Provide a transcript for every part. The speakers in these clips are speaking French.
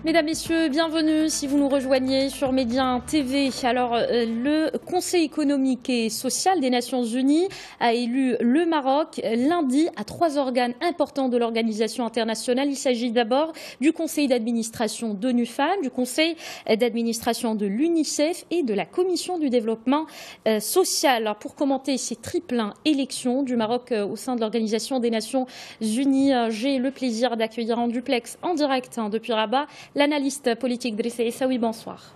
Mesdames, Messieurs, bienvenue si vous nous rejoignez sur Média TV. Alors, le Conseil économique et social des Nations Unies a élu le Maroc lundi à 3 organes importants de l'organisation internationale. Il s'agit d'abord du Conseil d'administration d'ONU Femmes, du Conseil d'administration de l'UNICEF et de la Commission du développement social. Alors, pour commenter ces triples élections du Maroc au sein de l'organisation des Nations Unies, j'ai le plaisir d'accueillir en duplex, en direct depuis Rabat, l'analyste politique Driss Essaoui. Bonsoir.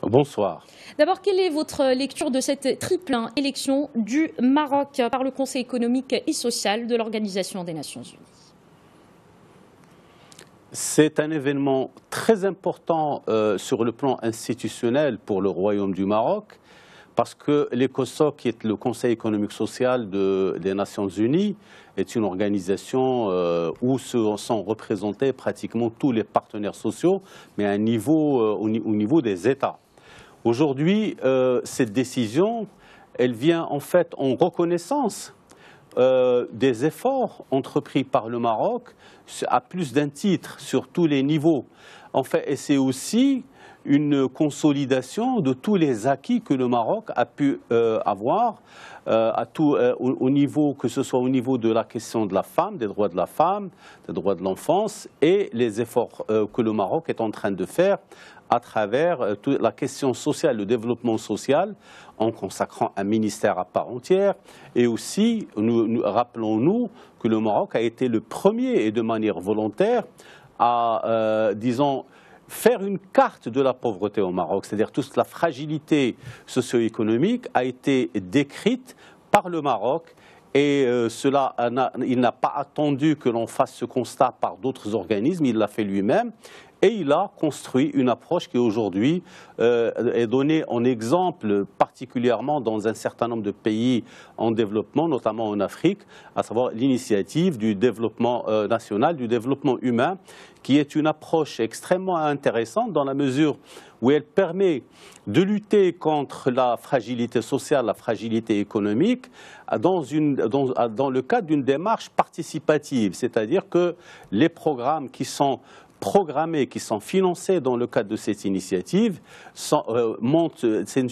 Bonsoir. D'abord, quelle est votre lecture de cette triple élection du Maroc par le Conseil économique et social de l'Organisation des Nations Unies? C'est un événement très important sur le plan institutionnel pour le Royaume du Maroc, parce que l'ECOSOC, qui est le Conseil économique social des Nations Unies, est une organisation où sont représentés pratiquement tous les partenaires sociaux, mais à un niveau, au niveau des États. Aujourd'hui, cette décision, elle vient en fait en reconnaissance des efforts entrepris par le Maroc à plus d'un titre sur tous les niveaux. En fait, et c'est aussi une consolidation de tous les acquis que le Maroc a pu avoir au niveau, que ce soit au niveau de la question de la femme, des droits de la femme, des droits de l'enfance et les efforts que le Maroc est en train de faire à travers toute la question sociale, le développement social, en consacrant un ministère à part entière. Et aussi, rappelons-nous que le Maroc a été le premier et de manière volontaire à, disons, faire une carte de la pauvreté au Maroc, c'est-à-dire toute la fragilité socio-économique a été décrite par le Maroc et il n'a pas attendu que l'on fasse ce constat par d'autres organismes, il l'a fait lui-même. Et il a construit une approche qui aujourd'hui est donnée en exemple particulièrement dans un certain nombre de pays en développement, notamment en Afrique, à savoir l'initiative du développement national, du développement humain, qui est une approche extrêmement intéressante dans la mesure où elle permet de lutter contre la fragilité sociale, la fragilité économique, dans le cadre d'une démarche participative, c'est-à-dire que les programmes qui sont programmés, qui sont financés dans le cadre de cette initiative, c'est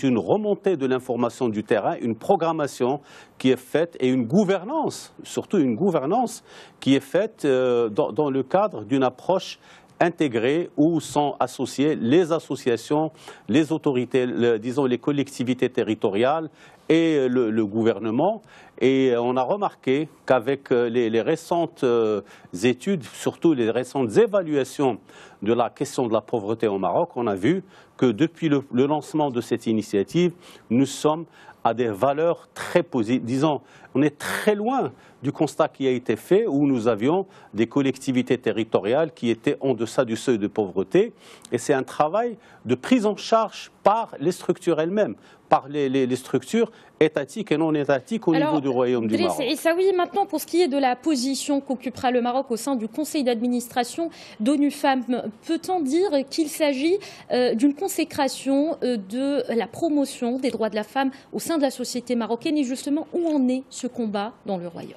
une remontée de l'information du terrain, une programmation qui est faite et une gouvernance, surtout une gouvernance qui est faite dans le cadre d'une approche intégrée où sont associées les associations, les autorités, disons les collectivités territoriales et le gouvernement. Et on a remarqué qu'avec les récentes études, surtout les récentes évaluations de la question de la pauvreté au Maroc, on a vu que depuis le lancement de cette initiative, nous sommes à des valeurs très positives. Disons, on est très loin du constat qui a été fait où nous avions des collectivités territoriales qui étaient en deçà du seuil de pauvreté. Et c'est un travail de prise en charge par les structures elles-mêmes, par les structures étatiques et non étatiques au niveau du Royaume du Maroc. Et ça, oui, maintenant, pour ce qui est de la position qu'occupera le Maroc au sein du Conseil d'administration d'ONU Femmes, peut-on dire qu'il s'agit d'une consécration de la promotion des droits de la femme au sein de la société marocaine et justement où en est ce combat dans le Royaume?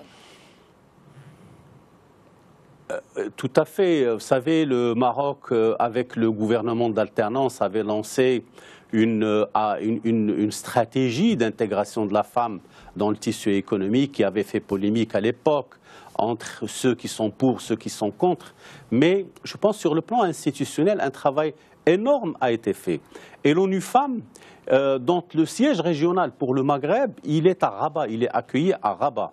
Tout à fait. Vous savez, le Maroc, avec le gouvernement d'alternance, avait lancé une stratégie d'intégration de la femme dans le tissu économique qui avait fait polémique à l'époque entre ceux qui sont pour, ceux qui sont contre. Mais je pense sur le plan institutionnel, un travail énorme a été fait. Et l'ONU Femmes, dont le siège régional pour le Maghreb, il est à Rabat, il est accueilli à Rabat.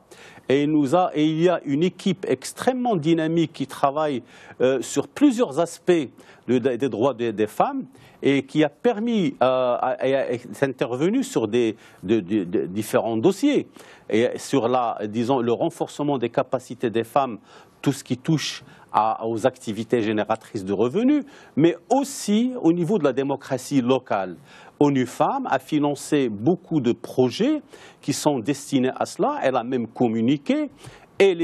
Et il y a une équipe extrêmement dynamique qui travaille sur plusieurs aspects des droits des femmes et qui a permis, est intervenu sur différents dossiers. Et sur disons, le renforcement des capacités des femmes, tout ce qui touche aux activités génératrices de revenus, mais aussi au niveau de la démocratie locale. ONU Femmes a financé beaucoup de projets qui sont destinés à cela. Elle a même communiqué Et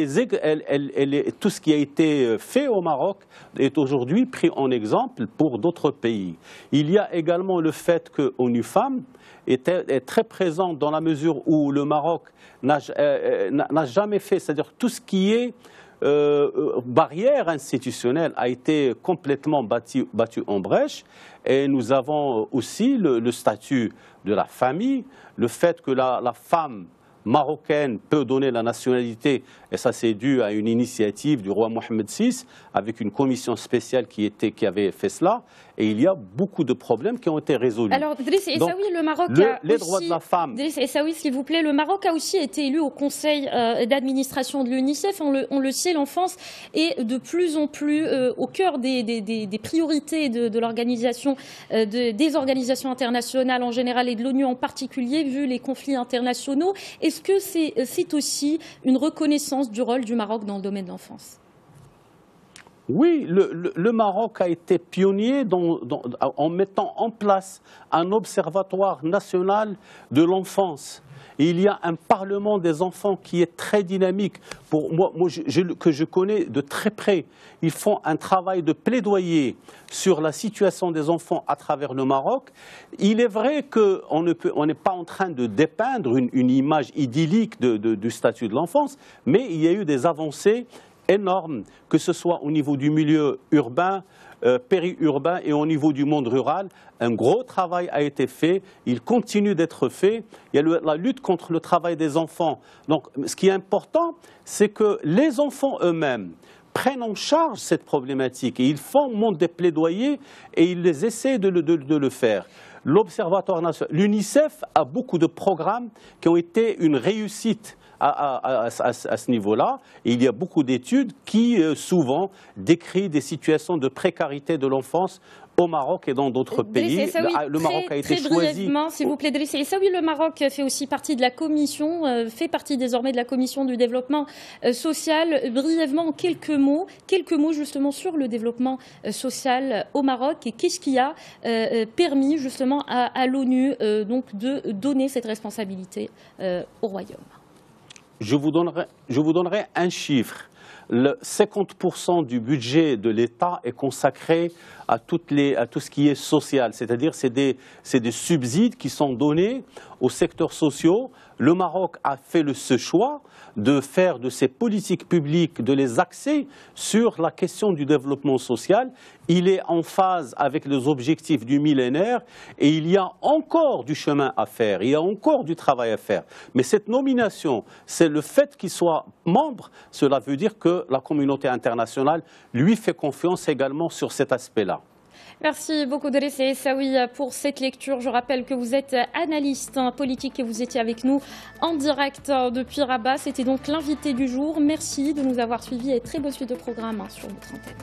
tout ce qui a été fait au Maroc est aujourd'hui pris en exemple pour d'autres pays. Il y a également le fait que ONU Femmes est très présent dans la mesure où le Maroc n'a jamais fait, c'est-à-dire tout ce qui est barrière institutionnelle a été complètement battue en brèche. Et nous avons aussi le statut de la famille, le fait que la femme marocaine peut donner la nationalité, et ça c'est dû à une initiative du roi Mohamed VI, avec une commission spéciale qui avait fait cela, et il y a beaucoup de problèmes qui ont été résolus. Alors, Driss Essaoui, le Maroc les droits de la femme. Driss Essaoui, s'il vous plaît, le Maroc a aussi été élu au conseil d'administration de l'UNICEF. On le sait, l'enfance est de plus en plus au cœur des priorités de l'organisation, des organisations internationales en général et de l'ONU en particulier, vu les conflits internationaux. Est-ce que c'est aussi une reconnaissance du rôle du Maroc dans le domaine de l'enfance ? Oui, le Maroc a été pionnier en mettant en place un observatoire national de l'enfance. Il y a un Parlement des enfants qui est très dynamique, que je connais de très près. Ils font un travail de plaidoyer sur la situation des enfants à travers le Maroc. Il est vrai qu'on n'est pas en train de dépeindre une image idyllique du statut de l'enfance, mais il y a eu des avancées énormes, que ce soit au niveau du milieu urbain, périurbain et au niveau du monde rural. Un gros travail a été fait, il continue d'être fait. Il y a la lutte contre le travail des enfants. Donc ce qui est important, c'est que les enfants eux-mêmes prennent en charge cette problématique et ils montent des plaidoyers et ils essaient de le faire. L'Observatoire national, l'UNICEF a beaucoup de programmes qui ont été une réussite à ce niveau-là. Il y a beaucoup d'études qui, souvent, décrivent des situations de précarité de l'enfance au Maroc et dans d'autres pays. Le Maroc a été choisi. S'il vous plaît, Driss Essaoui, le Maroc fait aussi partie de la commission, fait partie désormais de la commission du développement social. Brièvement, en quelques mots justement sur le développement social au Maroc et qu'est-ce qui a permis justement à l'ONU donc de donner cette responsabilité au Royaume. Je vous donnerai un chiffre. 50% du budget de l'État est consacré à tout ce qui est social, c'est-à-dire c'est des subsides qui sont donnés aux secteurs sociaux. Le Maroc a fait ce choix de faire de ses politiques publiques, de les axer sur la question du développement social. Il est en phase avec les objectifs du millénaire et il y a encore du chemin à faire, il y a encore du travail à faire. Mais cette nomination, c'est le fait qu'il soit membre, cela veut dire que la communauté internationale lui fait confiance également sur cet aspect-là. Merci beaucoup Driss Essaoui pour cette lecture. Je rappelle que vous êtes analyste politique et vous étiez avec nous en direct depuis Rabat. C'était donc l'invité du jour. Merci de nous avoir suivis et très bonne suite de programme sur notre antenne.